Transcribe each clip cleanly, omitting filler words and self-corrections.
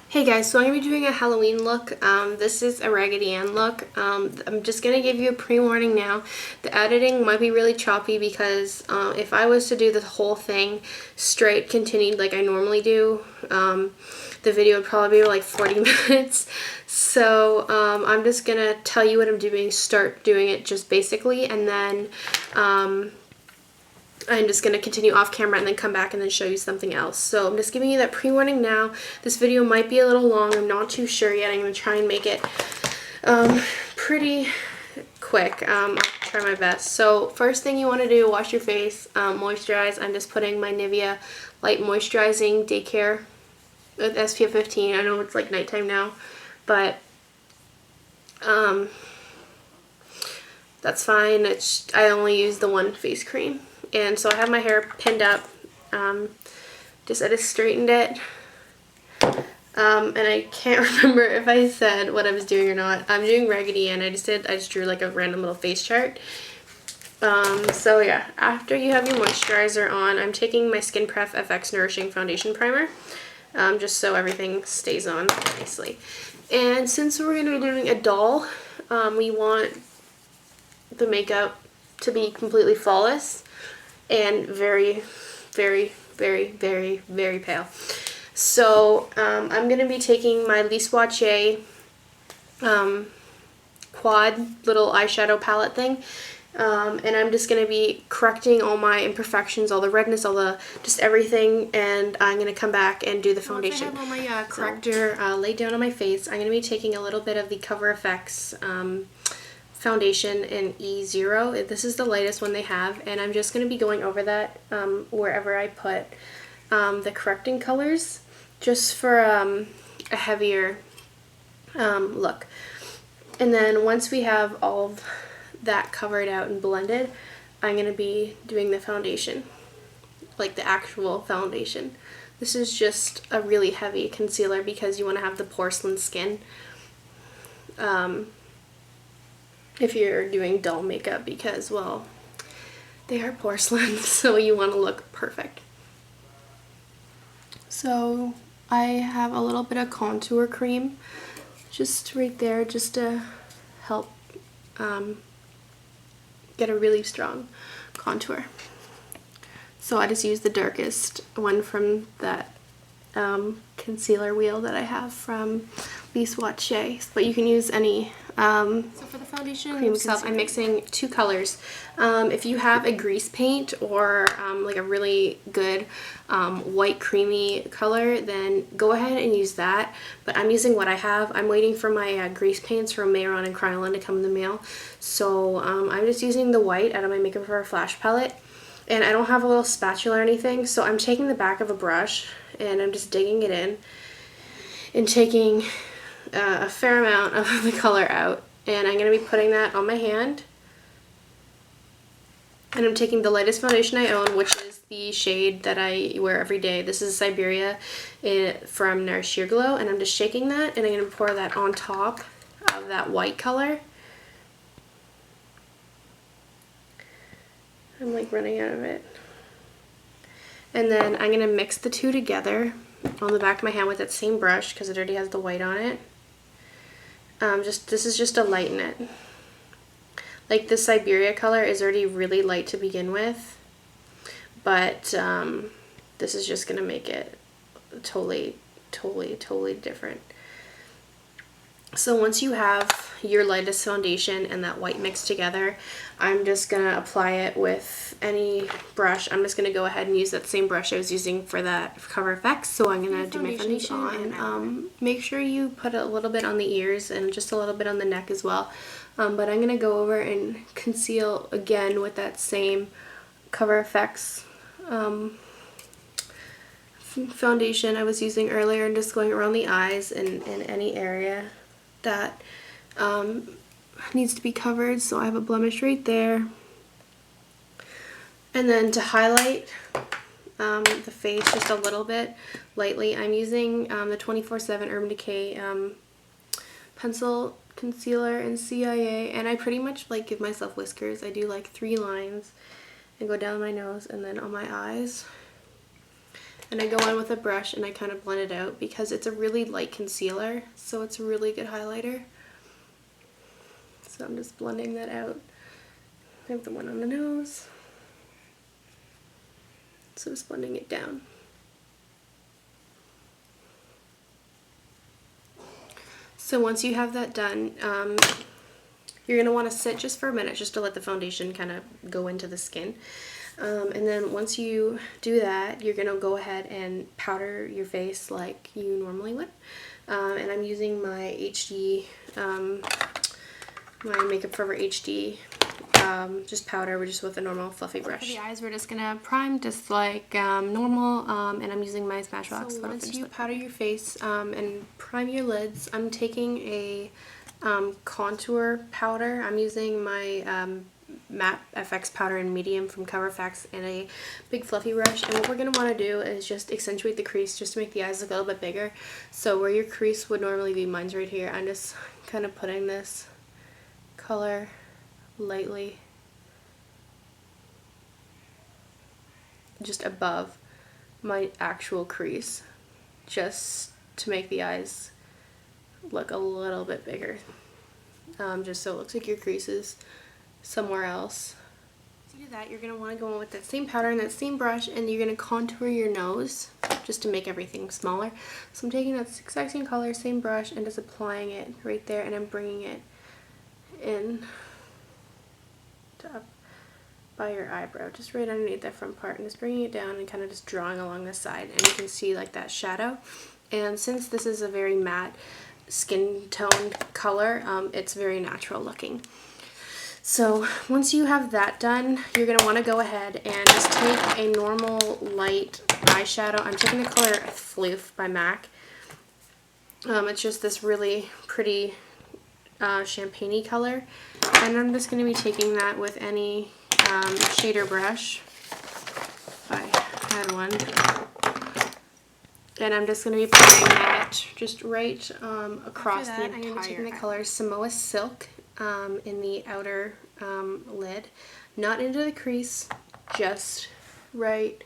Hey guys, so I'm going to be doing a Halloween look. This is a Raggedy Ann look. I'm just going to give you a pre-warning now. The editing might be really choppy because if I was to do the whole thing straight, continued like I normally do, the video would probably be like 40 minutes. So I'm just going to tell you what I'm doing, start doing it just basically, and then I'm just going to continue off camera and then come back and then show you something else. So I'm just giving you that pre-warning now. This video might be a little long. I'm not too sure yet. I'm going to try and make it pretty quick. I'll try my best. So first thing you want to do, wash your face, moisturize. I'm just putting my Nivea Light Moisturizing Daycare with SPF 15. I know it's like nighttime now, but that's fine. I only use the one face cream. And so I have my hair pinned up, I just straightened it, and I can't remember if I said what I was doing or not. I'm doing Raggedy Ann. I just drew like a random little face chart. So yeah, after you have your moisturizer on, I'm taking my Skin Pref FX Nourishing Foundation Primer, just so everything stays on nicely. And since we're going to be doing a doll, we want the makeup to be completely flawless and very, very, very, very, very pale. So I'm going to be taking my Lise Watier quad little eyeshadow palette thing, and I'm just going to be correcting all my imperfections, all the redness, just everything, and I'm going to come back and do the foundation. Once I have all my corrector laid down on my face, I'm going to be taking a little bit of the Cover FX foundation in E0. This is the lightest one they have, and I'm just going to be going over that wherever I put the correcting colors, just for a heavier look. And then once we have all of that covered out and blended, I'm going to be doing the foundation, like the actual foundation. This is just a really heavy concealer because you want to have the porcelain skin if you're doing doll makeup, because, well, they are porcelain, so you want to look perfect. So I have a little bit of contour cream just right there, just to help get a really strong contour. So I just use the darkest one from that concealer wheel that I have from Lise Watier, but you can use any. So for the foundation cream itself, I'm mixing two colors. If you have a grease paint or like a really good white creamy color, then go ahead and use that. But I'm using what I have. I'm waiting for my grease paints from Mayron and Kryolan to come in the mail. So I'm just using the white out of my Makeup Forever Flash palette. And I don't have a little spatula or anything, so I'm taking the back of a brush and I'm just digging it in and taking a fair amount of the color out. And I'm going to be putting that on my hand. And I'm taking the lightest foundation I own, which is the shade that I wear every day. This is Siberia from Nars Sheer Glow, and I'm just shaking that, and I'm going to pour that on top of that white color. I'm like running out of it. And then I'm going to mix the two together on the back of my hand with that same brush because it already has the white on it. This is just to lighten it. Like the Siberia color is already really light to begin with, but this is just going to make it totally, totally, totally different. So once you have your lightest foundation and that white mixed together, I'm just going to apply it with any brush. I'm just going to go ahead and use that same brush I was using for that Cover FX. So I'm going to do my foundation on. Make sure you put a little bit on the ears and just a little bit on the neck as well. But I'm going to go over and conceal again with that same Cover FX foundation I was using earlier, and just going around the eyes and in any area that needs to be covered. So I have a blemish right there. And then to highlight the face just a little bit lightly, I'm using the 24/7 Urban Decay pencil concealer in CIA, and I pretty much like give myself whiskers. I do like 3 lines and go down my nose and then on my eyes. And I go in with a brush and I kind of blend it out because it's a really light concealer, so it's a really good highlighter. So I'm just blending that out. I have the one on the nose. So just blending it down. So once you have that done, you're going to want to sit just for a minute just to let the foundation kind of go into the skin. And then once you do that, you're going to go ahead and powder your face like you normally would. And I'm using my HD, my Makeup Forever HD just powder. We're just with a normal fluffy brush. For the eyes, we're just going to prime just like normal, and I'm using my Smashbox. So once you powder your face and prime your lids, I'm taking a contour powder. I'm using my matte FX powder in medium from CoverFacts and a big fluffy brush, and what we're going to want to do is just accentuate the crease just to make the eyes look a little bit bigger. So where your crease would normally be, mine's right here, I'm just kind of putting this color lightly just above my actual crease, just to make the eyes look a little bit bigger, just so it looks like your crease is somewhere else. To do that, you're going to want to go in with that same powder and that same brush, and you're going to contour your nose just to make everything smaller. So I'm taking that exact same color, same brush, and just applying it right there, and I'm bringing it in to up by your eyebrow, just right underneath that front part, and just bringing it down and kind of just drawing along the side, and you can see like that shadow. And since this is a very matte skin tone color, it's very natural looking. So once you have that done, you're going to want to go ahead and just take a normal light eyeshadow. I'm taking the color Floof by MAC. It's just this really pretty champagne-y color, and I'm just going to be taking that with any shader brush, if I had one, and I'm just going to be putting that just right across the entire. I'm going to be taking the color Samoa Silk in the outer lid, not into the crease, just right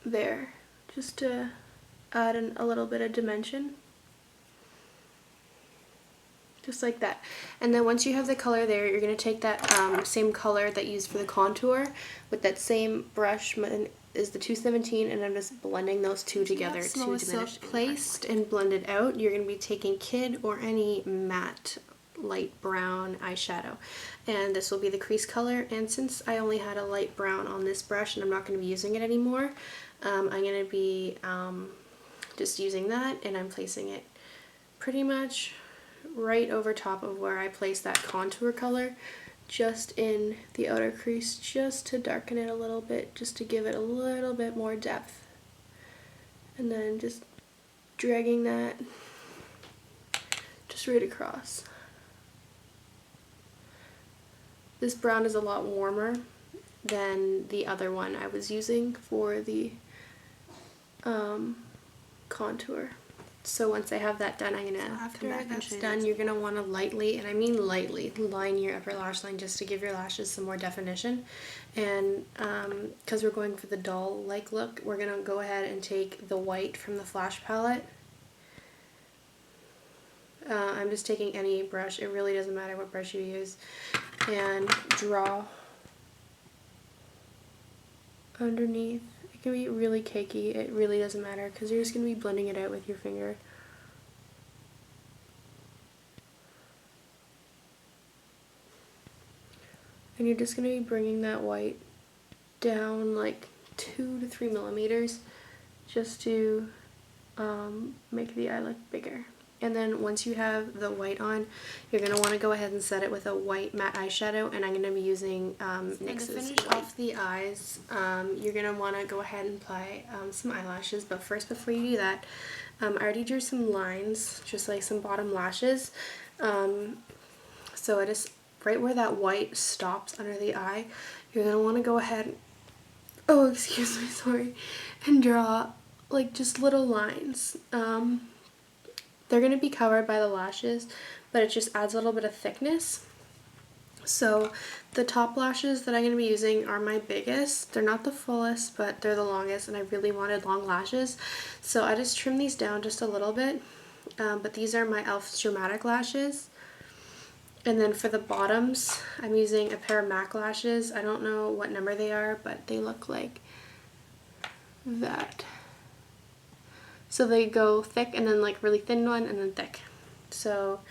there, just to add a little bit of dimension. Just like that. And then once you have the color there, you're going to take that same color that you used for the contour with that same brush, is the 217, and I'm just blending those two together to diminish. Placed and blended out, you're going to be taking Kid or any matte light brown eyeshadow, and this will be the crease color. And since I only had a light brown on this brush and I'm not going to be using it anymore, I'm going to be just using that, and I'm placing it pretty much right over top of where I placed that contour color, just in the outer crease, just to darken it a little bit, just to give it a little bit more depth. And then just dragging that just right across. This brown is a lot warmer than the other one I was using for the contour. So once I have that done, I'm going to come back and show you. Done, you're going to want to lightly, and I mean lightly, line your upper lash line just to give your lashes some more definition. And because we're going for the doll-like look, we're going to go ahead and take the white from the Flash palette. I'm just taking any brush, it really doesn't matter what brush you use, and draw underneath. It can be really cakey, it really doesn't matter because you're just going to be blending it out with your finger. And you're just going to be bringing that white down like 2 to 3 millimeters just to make the eye look bigger. And then once you have the white on, you're going to want to go ahead and set it with a white matte eyeshadow, and I'm going to be using NYX's. To finish off the eyes, you're going to want to go ahead and apply some eyelashes, but first, before you do that, I already drew some lines, just like some bottom lashes. So I just, right where that white stops under the eye, you're going to want to go ahead, oh excuse me, sorry, and draw like just little lines. They're going to be covered by the lashes, but it just adds a little bit of thickness. So the top lashes that I'm going to be using are my biggest. They're not the fullest, but they're the longest, and I really wanted long lashes. So I just trimmed these down just a little bit. But these are my e.l.f. Dramatic lashes. And then for the bottoms, I'm using a pair of MAC lashes. I don't know what number they are, but they look like that. So they go thick and then like really thin one and then thick. So,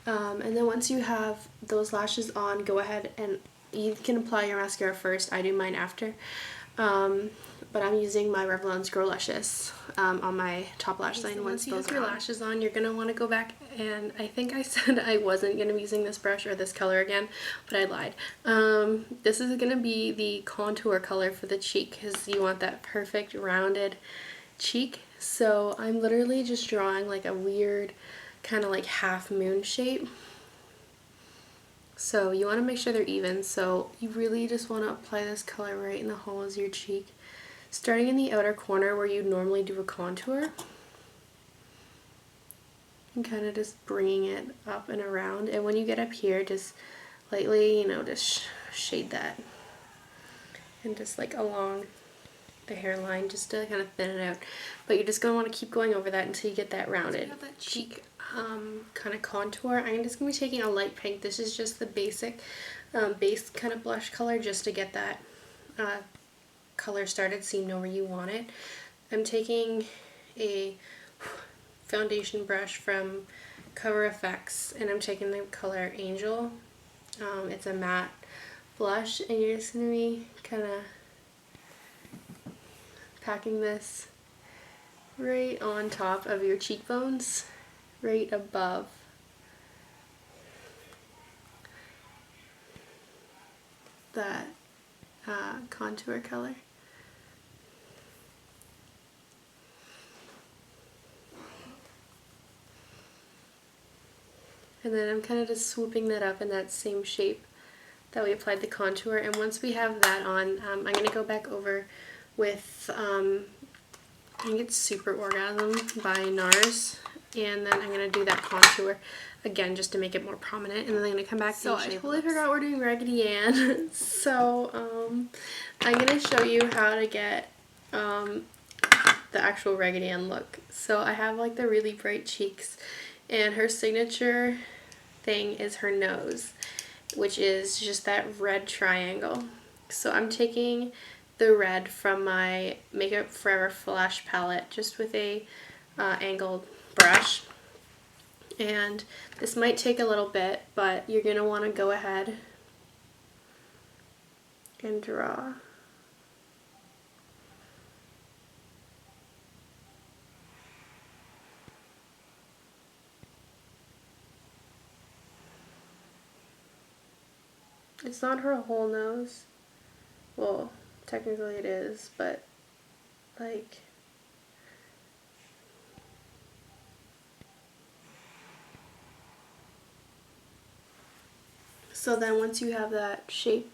and then once you have those lashes on, go ahead and you can apply your mascara first. I do mine after. But I'm using my Revlon's Grow Luscious on my top lash line. Once you have your lashes on, you're going to want to go back, and I think I said I wasn't going to be using this brush or this color again, but I lied. This is going to be the contour color for the cheek, because you want that perfect rounded cheek. So I'm literally just drawing like a weird kind of like half moon shape. So you want to make sure they're even, so you really just want to apply this color right in the hollows of your cheek, starting in the outer corner where you normally do a contour, and kind of just bringing it up and around. And when you get up here, just lightly, you know, just shade that, and just like along the hairline, just to kind of thin it out. But you're just going to want to keep going over that until you get that rounded. So you have that cheek kind of contour. I'm just going to be taking a light pink. This is just the basic base kind of blush color, just to get that color started so you know where you want it. I'm taking a foundation brush from Cover FX, and I'm taking the color Angel. It's a matte blush, and you're just going to be kind of packing this right on top of your cheekbones, right above that contour color. And then I'm kind of just swooping that up in that same shape that we applied the contour. And once we have that on, I'm going to go back over with, I think it's Super Orgasm by NARS. And then I'm going to do that contour again just to make it more prominent. And then I'm going to come back. So I totally forgot we're doing Raggedy Ann. So I'm going to show you how to get the actual Raggedy Ann look. So I have like the really bright cheeks, and her signature thing is her nose, which is just that red triangle. So I'm taking the red from my Makeup Forever Flash palette just with a angled brush. And this might take a little bit, but you're going to want to go ahead and draw. It's not her whole nose. Well, technically it is, but like, so then once you have that shape,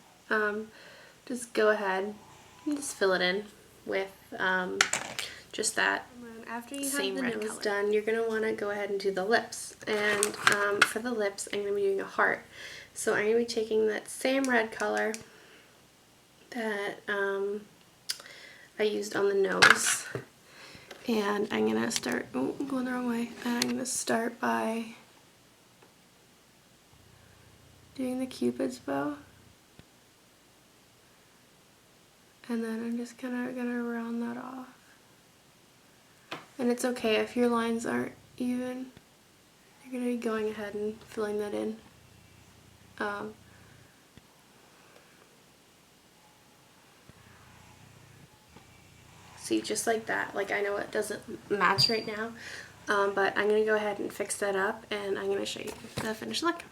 just go ahead and just fill it in with just that. And after you have the nose done, you're going to want to go ahead and do the lips. And for the lips, I'm going to be doing a heart. So I'm going to be taking that same red color that I used on the nose, and I'm going to start, oh, I'm going the wrong way, and I'm going to start by doing the Cupid's bow, and then I'm just kind of going to round that off. And it's okay if your lines aren't even, you're going to be going ahead and filling that in. See, just like that. Like, I know it doesn't match right now, but I'm going to go ahead and fix that up, and I'm going to show you the finished look.